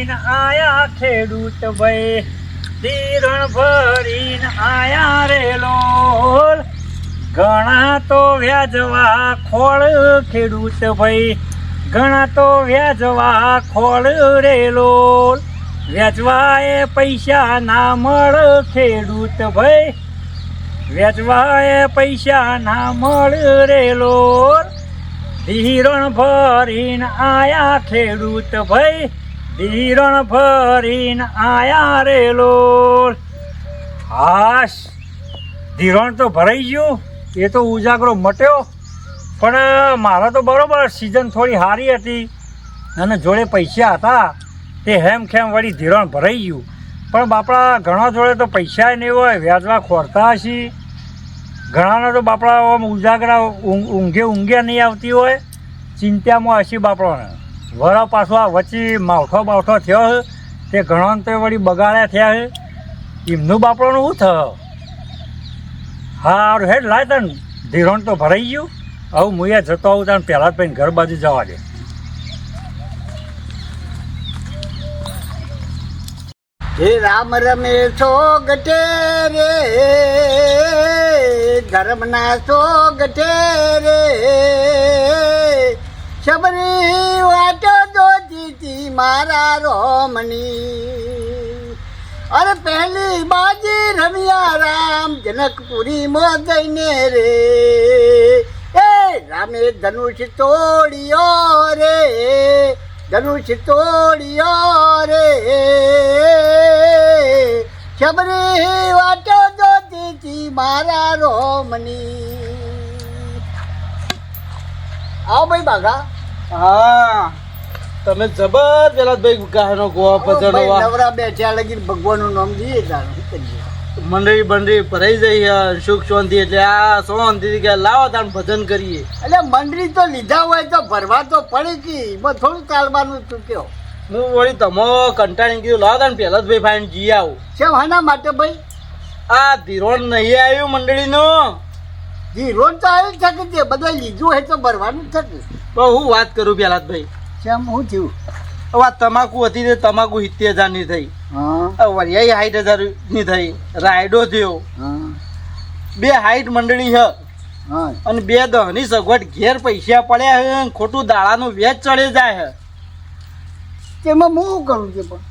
ભરીને આયા ખેડૂત ભાઈ, ધિરણ ભરીને આયા રે લોલ. ઘણા તો વ્યાજવા ખોળ ખેડૂત ભાઈ, ઘણા તો વ્યાજવા ખોળ રે લોલ. વ્યાજવાએ પૈસા ના મળ ખેડૂત ભાઈ, વ્યાજવાએ પૈસા ના મળ રે લોલ. ધિરણ ભરીને આયા ખેડૂત ભાઈ, ધિરણ ભરીને આયા રે લોલ. હાશ, ધિરણ તો ભરાઈ ગયું, એ તો ઉજાગરો મટ્યો. પણ મારે તો બરાબર સિઝન થોડી સારી હતી અને જોડે પૈસા હતા, તે હેમખેમ વળી ધિરણ ભરાઈ ગયું. પણ બાપડા ઘણા જોડે તો પૈસા નહીં હોય, વ્યાજવા ખોરતા હશે. ઘણાને તો બાપડા આમ ઉજાગરા ઊંઘે નહીં આવતી હોય, ચિંતામાં હશે બાપડાને. વરા પાછો આ વચ્ચે માવઠો થયો તે ઘણાને તો વળી બગાડ્યા થયા છે. એમનું બાપડાનું શું થયું? હા હેડ લાય તને, ધિરણ તો ભરાઈ ગયું. હવે હું એ જતો આવું તને પહેલાં જ પછી ઘર બાજુ જવા દે. હે રામ રમે છો ગટે રે, ધર્મના છો ગટે રે. શબરી વાટો જોતી મારા રોમની, અરે પહેલી બાજી રમ્યા રામ જનકપુરી માં જઈને રે. એ રામે ધનુષ તોડ્યો રે, ધનુષ તોડ્યો રે. શબરી વાટો જોતી મારા રોમની. આવો ભાઈ બાઘા. હા, તમે જબર પેલા ભાઈ ગાયનો ગોવા ભજનો નવરા બેઠ્યા લગી ભગવાનનું નામ દઈએ તારું કરીએ. મંડળી બંડળી ભરાઈ જઈ સુખ શાંતિ, એટલે આ શાંતિ કે લાવો તાર ભજન કરીએ. એટલે મંડળી તો લીધા હોય તો ભરવા તો પડે કે બસ થોડું ચાલવાનું તું કયો. હું વળી તમો કંટાળી કીધું લાવો તાર પેલા જ ભાઈ ફાઈન જી આવું. કેમ હાના માટે ભાઈ? આ ધીરોણ નહીં આવ્યું મંડળીનું. ધીરોણ તો આવી શકે તે બધા લીધું હોય તો ભરવાનું થશે. પણ હું વાત કરું પેલા જ ભાઈ, કેમ શું થયું? હવે આ તમાકુ હતી તે તમાકુ 70,000 ની થઈ, હા વરિયાઈ 60,000 ની થઈ, રાયડો થયો, હા 2 હાઈટ મંડળી છે હા. અને 2 દહની સગવડ ઘેર પૈસા પડ્યા છે, ખોટું દાડાનું વેચ ચડે જાય છે. તેમાં હું શું કરું છે? પણ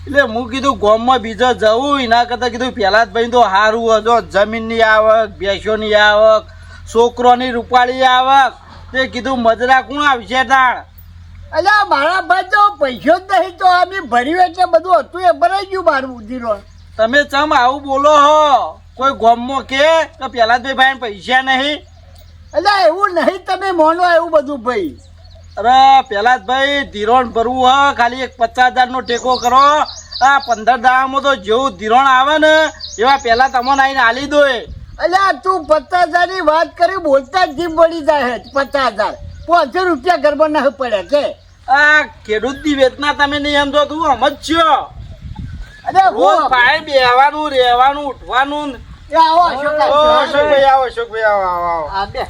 એટલે હું કીધું ગામમાં બીજા જવું એના કરતાં કીધું પહેલા જ ભાઈ તો સારું હતો. જમીનની આવક, ભેંસોની આવક, છોકરોની રૂપાળી આવક, તે કીધું મજરા કોણ આવશે તાણ. અલ્યા મારા ભાઈ તો પૈસો જ નહીં તો અમે ભર્યું એટલે બધું હતું એ ભરાઈ ગયું મારું ધીરોણ. તમે ચમ આવું બોલો હો? કોઈ ગામમાં કે પહેલા જ ભાઈ પૈસા નહીં? અલ્યા એવું નહીં, તમે મોનો એવું બધું ભાઈ. અરે પેલા જ ભાઈ ધીરોણ ભરવું હ, ખાલી એક 50,000 નો ટેકો કરો. આ 15 દાડામાં તો જેવું ધીરોણ આવે ને એવા પેલા તમને આવીને આલી દો. અલ્યા તું 50,000 ની વાત કરી, બોલતા જ જીભ વળી જાય. 50,000 500 રૂપિયા ગરબા ના પડ્યા કે આ ખેડૂત ની વેચના તમે નહીં સમજો, તું સમજજો. અરે રોજ ભાઈ બેહવાનું, રહેવાનું, ઉઠવાનું. એ આવો અશોકભાઈ, આવો અશોકભાઈ, આવો. આ બે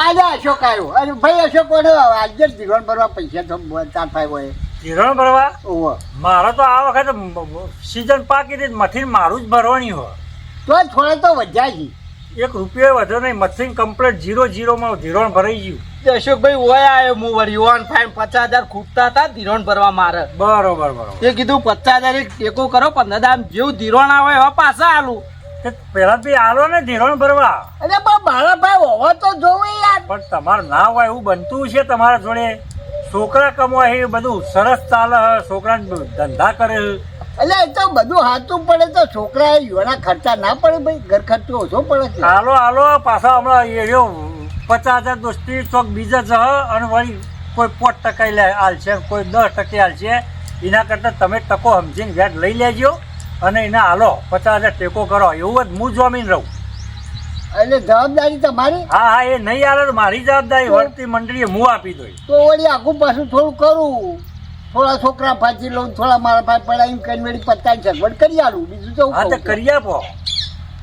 આજે અશોક આવ્યો. અરે ભાઈ અશોક આજે ધીરોણ ભરવા પૈસા તો 4-5 હોય. ધિરણ ભરવા ઓહો મારે તો આ વખતે સિઝન પાકી હતી, મથીને મારું જ ભરવાની હોય. તો થોડા તો વધ્યા છે. 1 રૂપિયો વધ્યો નહીં, મથીને કમ્પ્લીટ 0-0 માં ધિરણ ભરાઈ ગયું. અશોકભાઈ ઓય આવ્યો, હું વળી 50,000 ખૂટતા હતા ધીરોણ ભરવા મારે. બરોબર. એ કીધું 50,000 એક ટેકો કરો, 15 દામ જેવું ધીરોણ આવે એવા પાછા આલું. પેલા બી આલો ને ધિરણ ભરવા. અરે પણ મારા ભાઈ હોવા તો જોવે યાર. પણ તમારે ના હોય એવું બનતું છે તમારા જોડે. છોકરા કમાય એ બધું સરસ ચાલે, છોકરા ધંધા કરે. એટલે એ તો બધું હાથું પડે તો છોકરા યુવાના ખર્ચા ના પડે ભાઈ, ઘર ખર્ચો ઓછો પડે છે. હાલો પાછા હમણાં એ 50,000 દોસ્તી ચોક બીજા જહ અને વળી કોઈ 5% હાલશે, કોઈ 10% હાલશે. એના કરતાં તમે ટકો સમજીને વ્યાજ લઈ લેજો અને એને હાલો 50,000 ટેકો કરો. એવું જ હું જમીન રહું. એટલે જવાબદારી તમારી. હા એ નહીં હાલે તો મારી જવાબદારી વળતી મંડળીએ હું આપી દઉં. તો વળી આખું પાછું થોડું કરું, થોડા છોકરા પાછી લઉં, થોડા મારા ભાઈ પડાય એમ કઈ વળી 50 સગવડ કરી આલું. બીજું તો હા તો કરી આપો.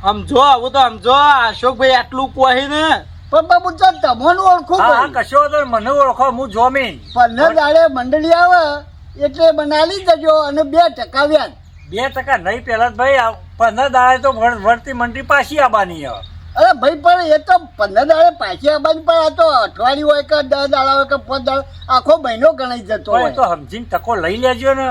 સમજો આવું તો સમજો. અશોકભાઈ આટલું કહે ને પણ બાબુ તો તમને ઓળખું હા ભાઈ. કશો તો મને ઓળખો, હું જમીન 15 દાડે મંડળી આવે એટલે બનાવી દેજો અને 2% વ્યાજ. 2% નહીં પેલા ભાઈ 15 દાડે તો વળતી મંડી પાછી આવવાની હવે. અરે ભાઈ પણ એ તો 15 દાડે પાછી આવવાની, પણ આ તો અઠવાડિયું હોય કે 10 દાડા હોય કે 5 દાડા, આખો મહિનો ગણાઈ જતો પણ એ હોય. તો સમજીને ટકો લઈ લેજો ને.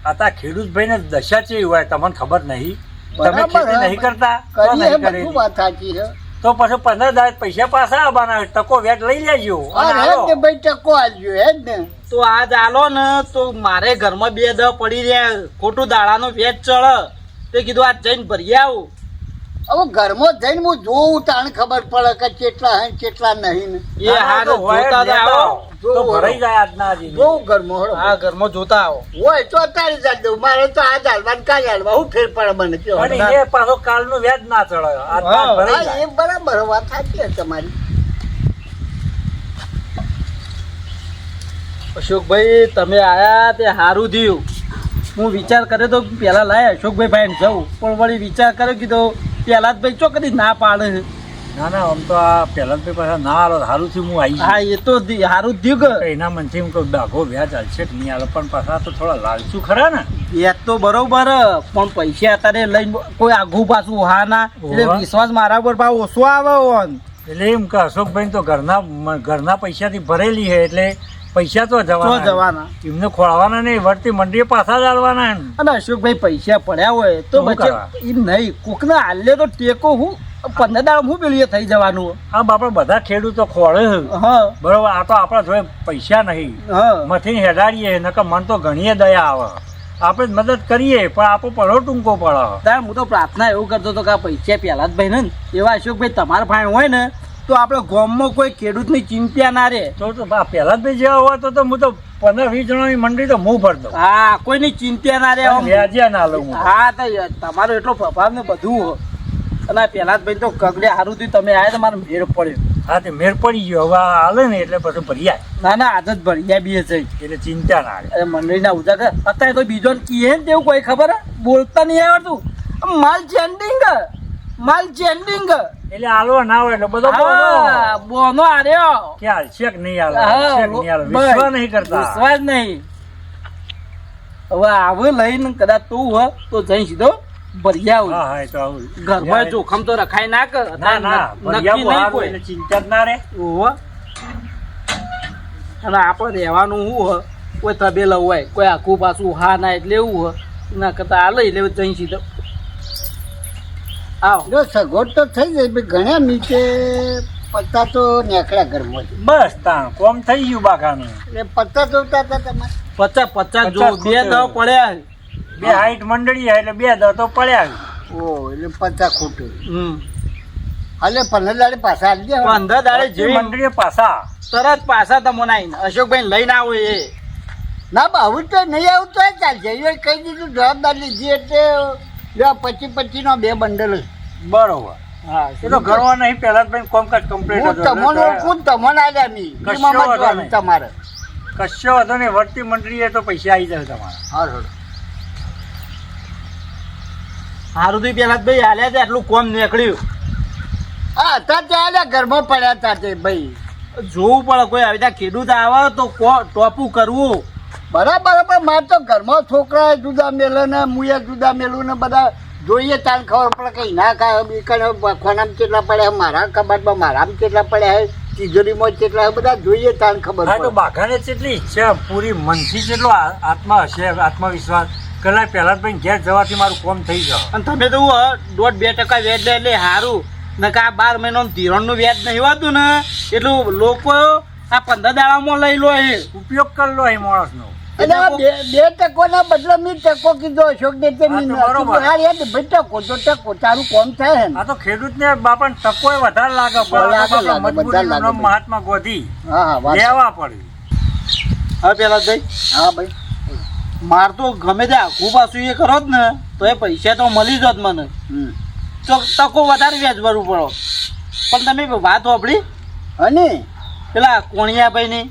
આ ખેડૂત ભાઈ ને દશા ચેવી હોય તમને ખબર નહીં. તમે બરાબર, ખેતી નહીં કરતા તો કરીએ નહીં બધું કરેલી. વાત સાચી છે. તો પછી 15 દાડે પૈસા પાછા આવવાના, ટકો વ્યાજ લઈ લેજો અને હા, આવો. હેડ ને ભાઈ ટકો આલજો, હેડ ને. તો આજ આલો ને તો મારે ઘરમાં 2 દહ પડી રહ્યા, ખોટું દાડાનો વેચ ચડે. તે કીધું આજ જઈને ભરી આવું. હવે ઘરમાં જઈને હું જોઉં તાણ ખબર પડે કે કેટલા હે ને કેટલા નહીં ને. એ હાર તો હોય જોતા જ આવો. લેતા તો ભરાઈ જાય આજના હજી. જોઉં ઘરમાં હળો. હા, ઘરમાં જોતા આવો. હોય તો અત્યારે જ આલ દઉં. મારે તો આ હાલવાનું કાલ હાલવા હું ફેર પડે મને કયો. અને એ પાછો કાલનું વ્યાજ ના ચડે. આજના હા, ભરાઈ હા, જાય. એ બરાબર વાત સાચી છે તમારી. અશોકભાઈ તમે આયા તે સારું થયું. હું વિચાર કર્યો તો પેલા લાય અશોકભાઈ ભાઈ જવું, પણ વળી વિચાર કર્યો કીધું પેલા જ ભાઈ ચો કદી ના પાડે છે. ના ના આમ તો આ પહેલા તો પાછા ના આલો સારું થયું હું આવી. હા, એ તો સારું જ થયું કે એના મનથી હું કહું ડાઘો વ્યાજ હાલશે કે નહીં હાલે, પણ પાછા તો થોડા લાલચું ખરા ને. એ તો બરોબર, પણ પૈસા અત્યારે લઈને કોઈ આઘું પાછું હા ના, એટલે ઓહો. વિશ્વાસ મારા પર ભાવ ઓછો આવે ઓન. એટલે એમ કે અશોકભાઈ તો ઘરના પૈસાથી ભરેલી છે એટલે પૈસા તો તો જવાના. જવાના. એમને ખોળવાના નહીં, વળતી મંડીએ પાછા જ આલવાના ને. અને અશોકભાઈ પૈસા પડ્યા હોય તો શું બચે કરવા? એમ નહીં, કોકને હાલે તો ટેકો હું 15 દાડા હું પેલું એ થઈ જવાનું. આ બાપા બધા ખેડૂતો ખોળે છે. હા બરોબર, આ તો આપણા જોડે પૈસા નહીં, હા મથી હેડાડીએ નકર મન તો ઘણીએ દયા આવે. આપણે જ મદદ કરીએ પણ આપણો પડો ટૂંકો પડે. તાર હું તો પ્રાર્થના એવું કરતો હતો કે આ પૈસા પહેલા જ ભાઈ ને એવા અશોકભાઈ તમારા ફાઈન હોય ને તો આપણે ગામમાં કોઈ ખેડૂતની ચિંતા ના રહે. તો પહેલા જ ભાઈ જેવા હોય તો હું તો 15-20 જણાની મંડી તો હું ભર દઉં. હા, કોઈની ચિંતા ના રહે. આમ. વ્યાજ્યા ના લઉં હું. હા, તો તમારો એટલો પ્રભાવ ને બધું હો. અને આ પહેલા જ ભાઈ તો કગડે સારું થયું તમે આવ્યા તો મારો મેળ પડ્યો. હા તે મેળ પડી ગયો, હવે આ હાલે ને એટલે પછી ભરી જાય ના ના, આજ જ ભર્યા બી છે. એટલે ચિંતા ના રહે. અરે મંડળીના ઉજાગર અત્યારે તો બીજો ને કીએ ને તેવું કોઈ ખબર હે? બોલતા નહીં આવડતું. માલ ચેન્ડિંગ એટલે હાલવા ના હોય એટલે બધો હા, બોનો આર્યો. કે હાલશે કે નહીં હાલે, હા, હાલશે કે નહીં હાલે, બસ. વિશ્વાસ નહીં કરતા. વિશ્વાસ નહીં. હવે આવું લઈને કદાચ તું હો તો જઈ સીધો ભર્યા હા આવું. હા એ તો આવું. ઘરમાં જોખમ તો રખાય ના કર. ના ના નક્કી ભરિયા નહીં હારું કોઈ. એટલે ચિંતા જ ના રહે. ઓહો. અને આપણે રહેવાનું શું હોય, કોઈ તબેલા હોય, કોઈ આખું પાછું હા ના એટલે એવું હોય ના કરતા આ લઈ લેવું જઈ સીધો. આવો. જો સગવડ તો થઈ જાય ભાઈ, ઘણા નીચે પત્તા તો નીકળ્યા ઘરમાં. બસ તાણ કોમ થઈ ગયું બાકાનું. એટલે પત્તા તો ઉતારતા તમારે 50 જો 2 ખૂટે. દવ પડ્યા. 2 હાઈટ મંડળી એટલે 2 દ તો પડ્યા. ઓ એટલે પત્તા ખૂટે. હમ. હાલે 15 દાડે પાછા આવી ગયા. 15 દાડે જેવી મંડળીએ પાછા તરત પાછા તમને આવીને અશોકભાઈ લઈને આવો એ. ના બા આવું તો નહીં આવું તો ચાલશે. એ કહી દીધું જવાબદારી લીધી એટલે 25 નો 2 બંડલ. બરોબર. હા, એ તો ઘરવા નહીં પહેલા જ ભાઈ કોમકાજ કમ્પ્લીટ હું તમને ઓળખું તમને આલ્યા નહીં. કશો એમાં મત વાંધો વાળું નહીં. તમારે. કશો હતો ને વળતી મંડળીએ તો પૈસા આવી જાય તમારા. હારું. સારું થયું પેલા ભાઈ હાલ્યા છે આટલું કોમ નીકળ્યું. હા હતા ત્યાં ઘરમાં પડ્યા હતા તે ભાઈ. જોવું પડે કોઈ આવી રીતે ખેડૂત આવે તો ટોપું કરવું. બરાબર પણ મારે તો ઘરમાં છોકરા જુદા મેલે ને મુએ જુદા મેલું ને બધા જોઈએ તાન ખબર પડે કઈ ના ખાય. ખોનામાં કેટલા પડ્યા, મારા કબાટમાં મારામાં કેટલા પડ્યા, તિજોરીમાં કેટલા, બધા જોઈએ તાન ખબર હા તો પડે. બાઘાને કેટલી ઈચ્છા પૂરી મનથી કેટલો આત્મા હશે, આત્મવિશ્વાસ કલાક પહેલા જ ભાઈ ઘેર જવાથી મારું કોમ થઈ ગયો. અને તમે તો 1.5% વ્યાજ લે એટલે સારું. નકા આ 12 મહિનાનું ધિરાણનું વ્યાજ નહીં હોતું ને એટલું લોકો આ 15 દાડામાં લઈ લો એ. ઉપયોગ કરી લો એ માણસનો. એટલે આ 2% ના બદલે મેં ટકો કીધો અશોક ને તે હા, તો બરોબર. ભાઈ ટકો તો ટકો તારું કોમ થાય ને. આ તો ખેડૂતને બાપાને ટકોય વધારે લાગે લાગે, પણ લાગે, મજબૂરીનું બધા લાગે નામ ભાઈ. મહાત્મા ગોધી હા હા વાત. લેવા પડે. હા પેલા ભાઈ હા ભાઈ માર તો ગમે તે આખું પાછું એ કરો જ ને તો એ પૈસા તો મળી જોત મને. હમ. તો ટકો વધારે વ્યાજ ભરવું પડો. પણ તમે વાત સાંભળી અને પેલા કોણિયાભાઈ ની?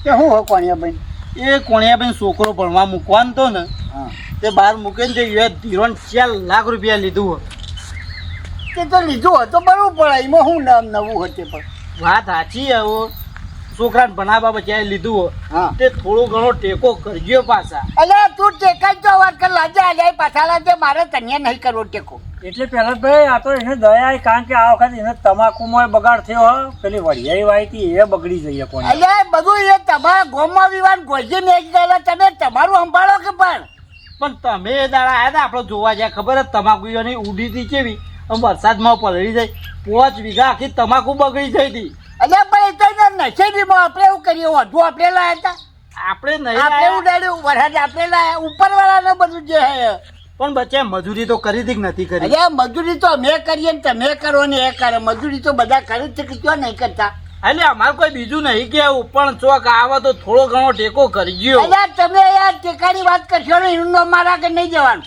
તે શું હોય કોણિયાભાઈ? એ કોણિયાભાઈ છોકરો ભણવા મૂકવાનો તો ને હા તે બહાર મૂકીને જે ધીરોણ 4 લાખ રૂપિયા લીધું. તે તો લીધું હોય તો બરોબર પડે. એમાં શું નામ નવું હતું પણ વાત સાચી. હવે છોકરાને ભણાવવા બચાએ લીધું હા. તે થોડો ઘણો ટેકો કરજો પાછા. અલ્યા તું ટેકા જ જો વાત કર લાજે આલ્યા પાછા લાજે મારે તને નહીં કરવો ટેકો. એટલે પ્રહલાદભાઈ આ તો એને દયા આવી, કારણ કે આ વખત એને તમાકુમાં બગાડ થયો હો, પેલી વડિયાઈ વાઈ હતી એ બગડી જઈએ કોને. અલ્યા બધું એ તમારા ગોમમાં વિવાન ગોજી ને એક ગયેલા તમે તમારું સંભાળો કે પણ તમે એ દાડા આયા હતા આપણે જોવા જાય ખબર જ તમાકુની ઉડી હતી કેવી આમ વરસાદમાં પલળી જાય 5 વીઘા આખી તમાકુ બગડી જઈ હતી. અલ્યા પણ એ તો નશેડીમાં આપણે એવું કરીએ વધુ આપણે લાયા હતા આપણે નહીં આપણે લાયા. ઉડાડ્યું વરસાદ આપણે લાયા ઉપર વાળાને બધું જે હે. પણ બચ્ચે મજૂરી તો કરી હતી કે નથી કરી? અલ્યા મજૂરી તો અમે કરીએ ને તમે કરો ને એ કરે મજૂરી તો બધા કરે જ છે કે ક્યાં નહીં કરતા. એટલે અમારે કોઈ બીજું નહીં કેવું પણ ચોક આવે તો થોડો ઘણો ટેકો કરજો. અલ્યા તમે યાર ટેકાની વાત કરશો ને એનું નામ મારા આગળ નહીં જવાનું.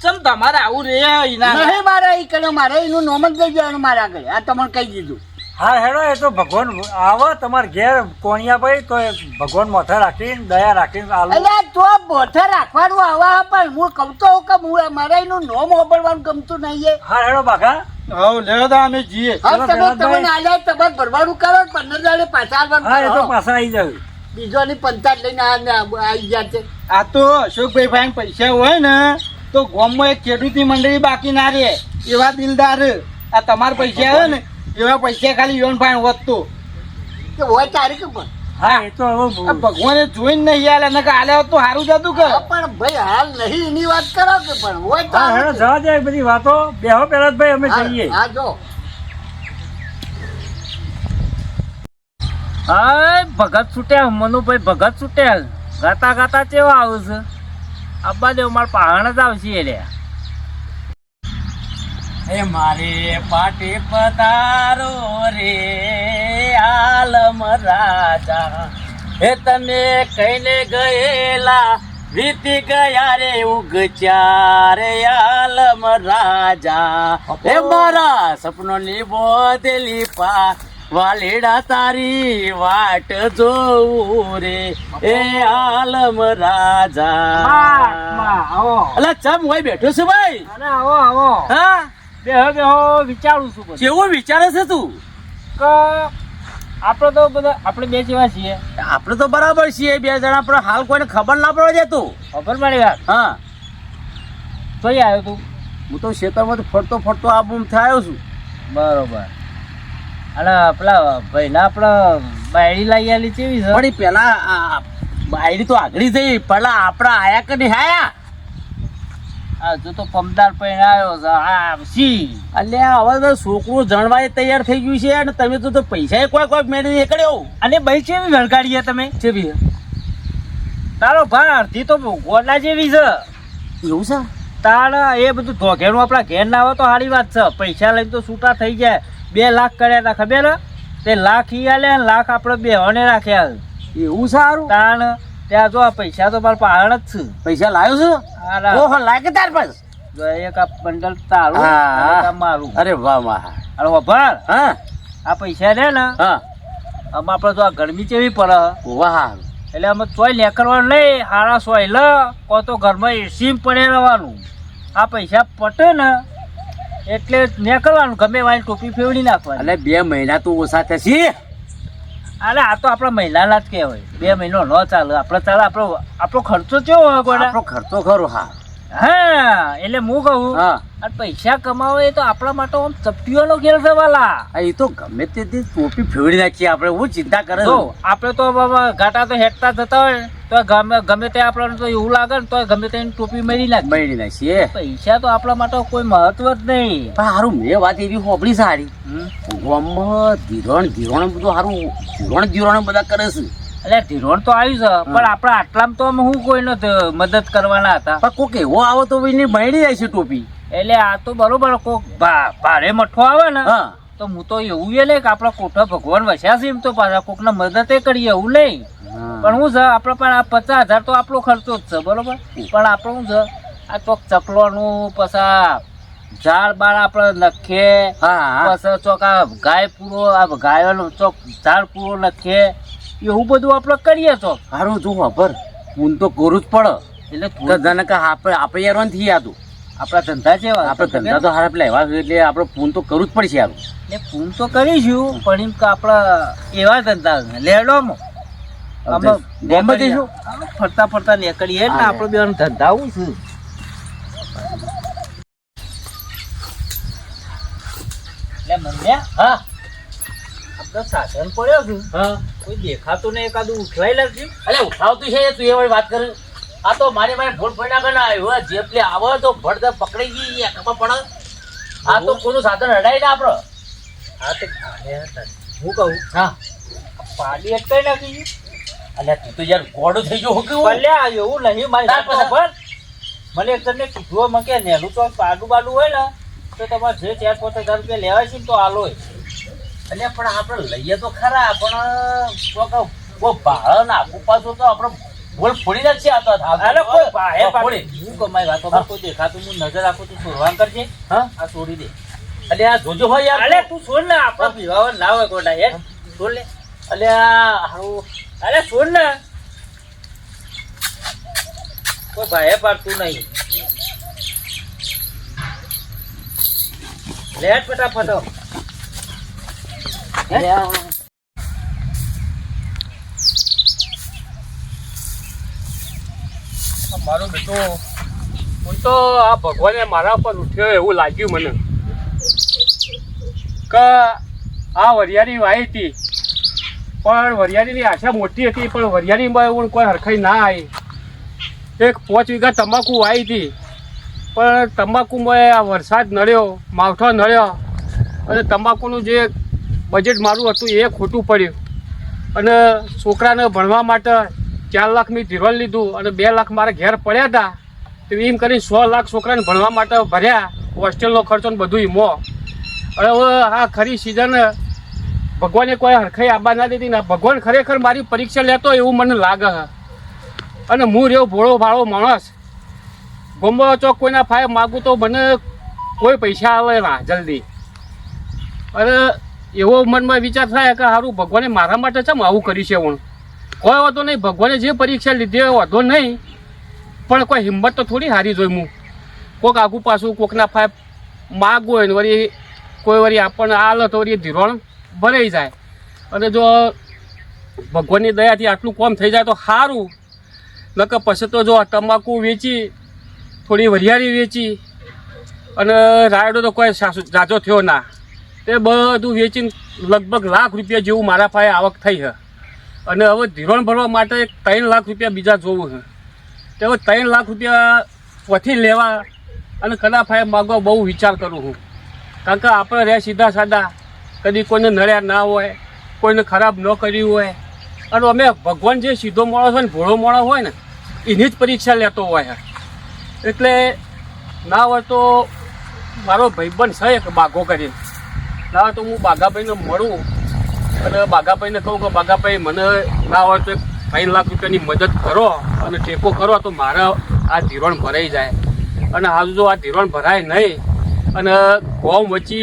ચમ તમારે આવું રે ઈના નહીં મારે એ કર્યો મારે એનું નામ જ નહીં જવાનું મારા આગળ. આ તમને કહી દીધું. હા હેડો, એ તો ભગવાન આવો તમારે ઘેર કોણિયા ભાઈ, તો એ ભગવાન માથે રાખીને દયા રાખીને આલુ. અલ્યા તો બોથે રાખવાનું આવા પણ હું કહું તો કે હું મારે એનું નામ વાપરવાનું ગમતું નહીં એ. હા હેડો બાઘા, હવ લેવો તો અમે જઈએ. હવે ચલો, તમે ભરતભાઈ. તમને આલ્યા તમારે ભરવાનું કરો 15 દાડે પાછા આવવાનું હા એ તો કરો. પાછા આવી જાવ. બીજોની 50 લઈને આવી ગયા છે. આ તો અશોકભાઈ ભાઈ પૈસા હોય ને તો ગામમાં એક ખેડૂતી મંડળી બાકી ના રહે એવા દિલદાર. આ તમારા પૈસા હોય ને એવા પૈસા ખાલી યોન ભાઈ વધતો. કે હોય તારીખ પણ હા એ તો હવે આ ભગવાને જોઈને નહીં આલે ને કે આલે હોત તો સારું જતું કે. હા, પણ ભાઈ હાલ નહીં એની વાત કરો કે પણ હોય હા હેડો, તારીખ. જવા દે એ બધી વાતો. બેહો પ્રહલાદભાઈ, અમે જઈએ. હા જો હા ભગત છૂટ્યા મનુભાઈ, ભગત છૂટ્યા ગાતા ગાતા કેવા આવું છે? આબા દેવ મારા પહાણ જ આવશે રે. એ મારે પાટે પધારો રે આલમ રાજા, એ તમે કઈને ગયેલા વીતી ગયા રે ઉગચ્યા રે આલમ રાજા. એ મારા સપનોની બોતેલી પા વાલીડા તારી વાટ જોઉં રે એ આલમ રાજા. અલા ચમ હોય બેઠો છે ભાઈ? અરે આવો આવો, હા બેહો બેહો, વિચારું છું બધું. કેવું વિચારે છે તું? કે આપણે તો બધા આપણે બે જેવા છીએ. આપણે તો બરાબર છીએ બે જણા, પણ હાલ કોઈને ખબર ના પડવા દેતું. ખબર પડી વાત. હા કઈ આવ્યો તું? હું તો ખેતરમાંથી ફરતો ફરતો આ બૂમ થયો છું. બરોબર. અને પેલા ભાઈના આપણે બાયડી લાવી આલી કેવી છે? પણ ઈ પેલા બાયડી તો આગળી જઈ, પેલા આપણા આયા કે નહીં આયા? આ જો તો પમદાર પૈણ આવ્યો છે આ સી. અલ્યા હવે તો છોકરું જણવાય તૈયાર થઈ ગયું છે અને તમે તો પૈસા કોઈ મેળવી નીકળ્યો. અને ભાઈ કેવી વળગાડીએ તમે? કેવી તારો ભાઈ અડધી તો ગોડા જેવી છે. એવું છે? તાર એ બધું ધોઘેનું આપણા ઘેર ના આવે તો સારી વાત છે. પૈસા લઈને તો છૂટા થઈ જાય. 2 લાખ કર્યા હતા ખબર હે? તે લાખ ઈ આલે ને લાખ આપણે બેહોને રાખ્યા. એવું સારું. તાણ ત્યાં જો આ પૈસા તો મારા પહાડ જ છે. પૈસા લાવ્યો છું? આ ઓહો લાગે તાર પાસે? જો એક આ બંડલ તારું હા. અને એક આ મારું. અરે વાહ વાહ. અરે વભાર, હા આ પૈસા રે ને હા આમાં આપણે તો આ ગરમી કેવી પડે, વાહ. એટલે અમે ચોય નીકળવાનું નહીં. હારા સોય લ કો તો ઘરમાં એસી પડે રહેવાનું. આ પૈસા પટે ને એટલે નીકળવાનું, ગમે વાળી ટોપી ફેવડી નાખવાની. એટલે 2 મહિના તો ઓછા થશે. અરે આ તો આપણા મહિનાના જ કહેવાય. 2 મહિનો ન ચાલે આપણે. ચાલે આપણો ખર્ચો કેવો હોય ગોડા? આપણો ખર્ચો ખરો. હા હા એટલે હું કહું, હા આ પૈસા કમાવો એ તો આપણા માટે આમ ચપટીઓનો ખેલ છે વાલા. એ તો ગમે તે ટોપી ફેવડી નાખીએ આપણે. હું ચિંતા કરે જો આપણે તો બાબા ઘાટા તો હેઠતા જતા હોય તો ગમે તે આપણને તો એવું લાગે ને તો ગમે તેની ટોપી મેળી નાખે. મળી નાખીએ. પૈસા તો આપણા માટે કોઈ મહત્વ જ નહીં. પણ સારું મેં વાત એવી હોપડી સારી. હમ. ગામમાં ધીરણ બધું સારું ધીરણ બધા કરે છે. એટલે ધીરોણ તો આવ્યું છે પણ આપણે આટલામાં તો અમે હું કોઈને મદદ કરવાના હતા. પણ કોક એવો આવો તો એની મળી જાય છે ટોપી. એટલે આ તો બરોબર કોક ભારે મઠો આવે ને હા તો હું તો એવું એ લે કે આપણા કોઠા ભગવાન વસ્યા છે એમ તો પાછા કોકને મદદ કરીએ એવું નહીં. પણ હું છે આપણે પણ આ 50,000 તો આપણો ખર્ચો જ છે બરોબર. પણ આપણે શું છે આ ચોક ચકલોનું પછી ઝાડ બાર આપણે નખીએ, હા પછી ચોક આ ગાય પૂરો આ ગાયોનો ચોક ઝાડ પૂરો નખીએ, એવું બધું આપણે કરીએ ચોક. સારું જો ખબર હું તો કરું જ પડે. એટલે કે જને કે આપણે યાર થી યાદ આપણા ધંધા છે આપણે ધંધા તો હારા પેલા એવા છે એટલે આપણે ફોન તો કરવું જ પડશે યાર. એટલે ફોન તો કરીશું પણ એમ કે આપણા એવા ધંધા લેડોમાં આમાં ગોમમાં જઈશું? ફરતા ફરતા નીકળીએ ને આપણે બે ધંધા આવું છું. એટલે મને હા આપણો સાધન પડ્યો છે હા કોઈ દેખાતું નહીં, એકાદું ઉઠવાઈ લાગશે. અલે ઉઠાવતું છે તું એ વાળી વાત કરે. આ તો મારી મારે ભોળ ફોડા કરી આવ્યો જે પેલે આવે તો ભડદ પકડી ગઈ ખબર પડે. આ તો કોઈનું સાધન હડાય ને આપડે. હા તો હું કહું હા પાડી અટકાઈ નાખી અલ્યા તું તો યાર ગોડું થઈ ગયો કેવું. ભલ્યા એવું નહીં મારી તાર વાત પાસે- ખબર મને એક તમને કીધું મને કે નેલું તો પાડું બાડું હોય ને તો તમારે જે 4-5 હજાર રૂપિયા લેવાય છે ને તો આલો અલ્યા પણ આપણે લઈએ તો ખરા પણ કોઈ ભાડે નાખવું પાછું તો આપણે ભોળ ફોડી નાખશે. આ તો અરે કોઈ ભાઈ ફોડી. હું કમાઈ વાતો કોઈ દેખાતું હું નજર રાખું તું છોડવાન કરજે. હા આ છોડી દે. અલ્યા જોજો હોય યાર. અલે તું છોડ ને આપણે પીવા ના હોય કોટા હે છોડ લે. અલ્યા હારું અરે છોડ ને કોઈ ભાઈ પાડતું નહીં. લેટ ફટાફટ મારો બેટો હું તો આ ભગવાને મારા ઉપર ઉઠ્યો એવું લાગ્યું મને કે આ વરિયાળી વાવી હતી પણ વરિયાળીની આશા મોટી હતી પણ વરિયાળીમાં એવું કોઈ હરખાઈ ના આવી. એક 5 વીઘા તમાકુ વાવી હતી પણ તમાકુમાં આ વરસાદ નડ્યો, માવઠો નડ્યો અને તમાકુનું જે બજેટ મારું હતું એ ખોટું પડ્યું અને છોકરાને ભણવા માટે 4 લાખ મેં ધીરવાન લીધું અને 2 લાખ મારા ઘેર પડ્યા હતા તો એમ કરીને 100 લાખ છોકરાને ભણવા માટે ભર્યા, હોસ્ટેલનો ખર્ચો ને બધું એમો. અને હવે આ ખરી સિઝન ભગવાને કોઈ હરખાઈ આબા ના દીધી ને ભગવાન ખરેખર મારી પરીક્ષા લેતો એવું મને લાગે છે. અને હું રહ્યો ભોળો ભાળો માણસ, ગમો ચોક કોઈના ફાય માગું તો મને કોઈ પૈસા આવે ના જલ્દી. અને એવો મનમાં વિચાર થાય કે સારું ભગવાને મારા માટે ચમ આવું કર્યું છે. હું કોઈ વાંધો નહીં, ભગવાને જે પરીક્ષા લીધી હોય વાંધો નહીં, પણ કોઈ હિંમત તો થોડી હારી જોઈ. હું કોઈક આગું પાછું કોકના ફાય માગવું હોય ને વળી કોઈ વળી આપણને આલે તો વળી ધીરોણ ભરાઈ જાય. અને જો ભગવાનની દયાથી આટલું કામ થઈ જાય તો સારું. નકર પછી તો જો તમાકુ વેચી, થોડી વરિયાળી વેચી અને રાયડો તો કોઈ જાજો થયો ના, તે બધું વેચીને લગભગ લાખ રૂપિયા જેવું મારા પાસે આવક થઈ છે. અને હવે ધીરોણ ભરવા માટે 3 લાખ રૂપિયા બીજા જોવું છે. તે હવે 3 લાખ રૂપિયા પથી લેવા અને કદા ફાય માગવા બહુ વિચાર કરું છું. કારણ કે આપણે રહ્યા સીધા સાદા, કદી કોઈને નડ્યા ના હોય, કોઈને ખરાબ ન કર્યું હોય. અને અમે ભગવાન જે સીધો માણસ હોય ને ભોળો માણસ હોય ને એની જ પરીક્ષા લેતો હોય. એટલે ના હોય તો મારો ભાઈબંધ છે એક બાઘો કરીને, ના હોય તો હું બાઘાભાઈને મળું અને બાઘાભાઈને કહું કે બાઘાભાઈ મને ના હોય તો 3 લાખ રૂપિયાની મદદ કરો અને ટેકો કરો તો મારા આ ધીરોણ ભરાઈ જાય. અને હાલ જો આ ધીરોણ ભરાય નહીં અને ગોમ વચ્ચે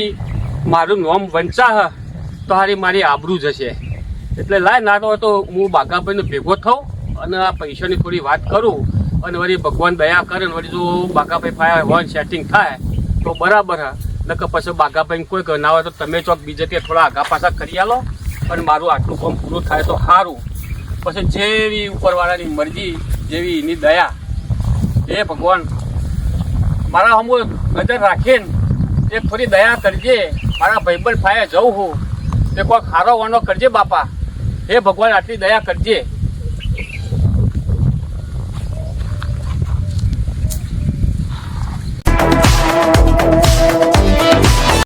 મારું નોમ વંચા તો હારી મારી આબરૂ જશે. એટલે લાય ના હોય તો હું બાઘાભાઈને ભેગો થઉં અને આ પૈસાની થોડી વાત કરું અને વળી ભગવાન દયા કરે ને વળી જો બાઘાભાઈ ફાયા હોય સેટિંગ થાય તો બરાબર હા. નકર પછી બાઘાભાઈને કોઈ ના હોય તો તમે ચોક બીજે ત્યાં થોડા આગા પાછા કરી આલો અને મારું આટલું કામ પૂરું થાય તો સારું. પછી જેવી ઉપરવાળાની મરજી જેવી એની દયા, એ ભગવાન મારા હમો નજર રાખીને એક થોડી દયા કરજે. મારા ભાઈબંધ ફાયા જવું હું તે કોઈ ખારો વાનો કરજે બાપા. હે ભગવાન આટલી દયા કરજે.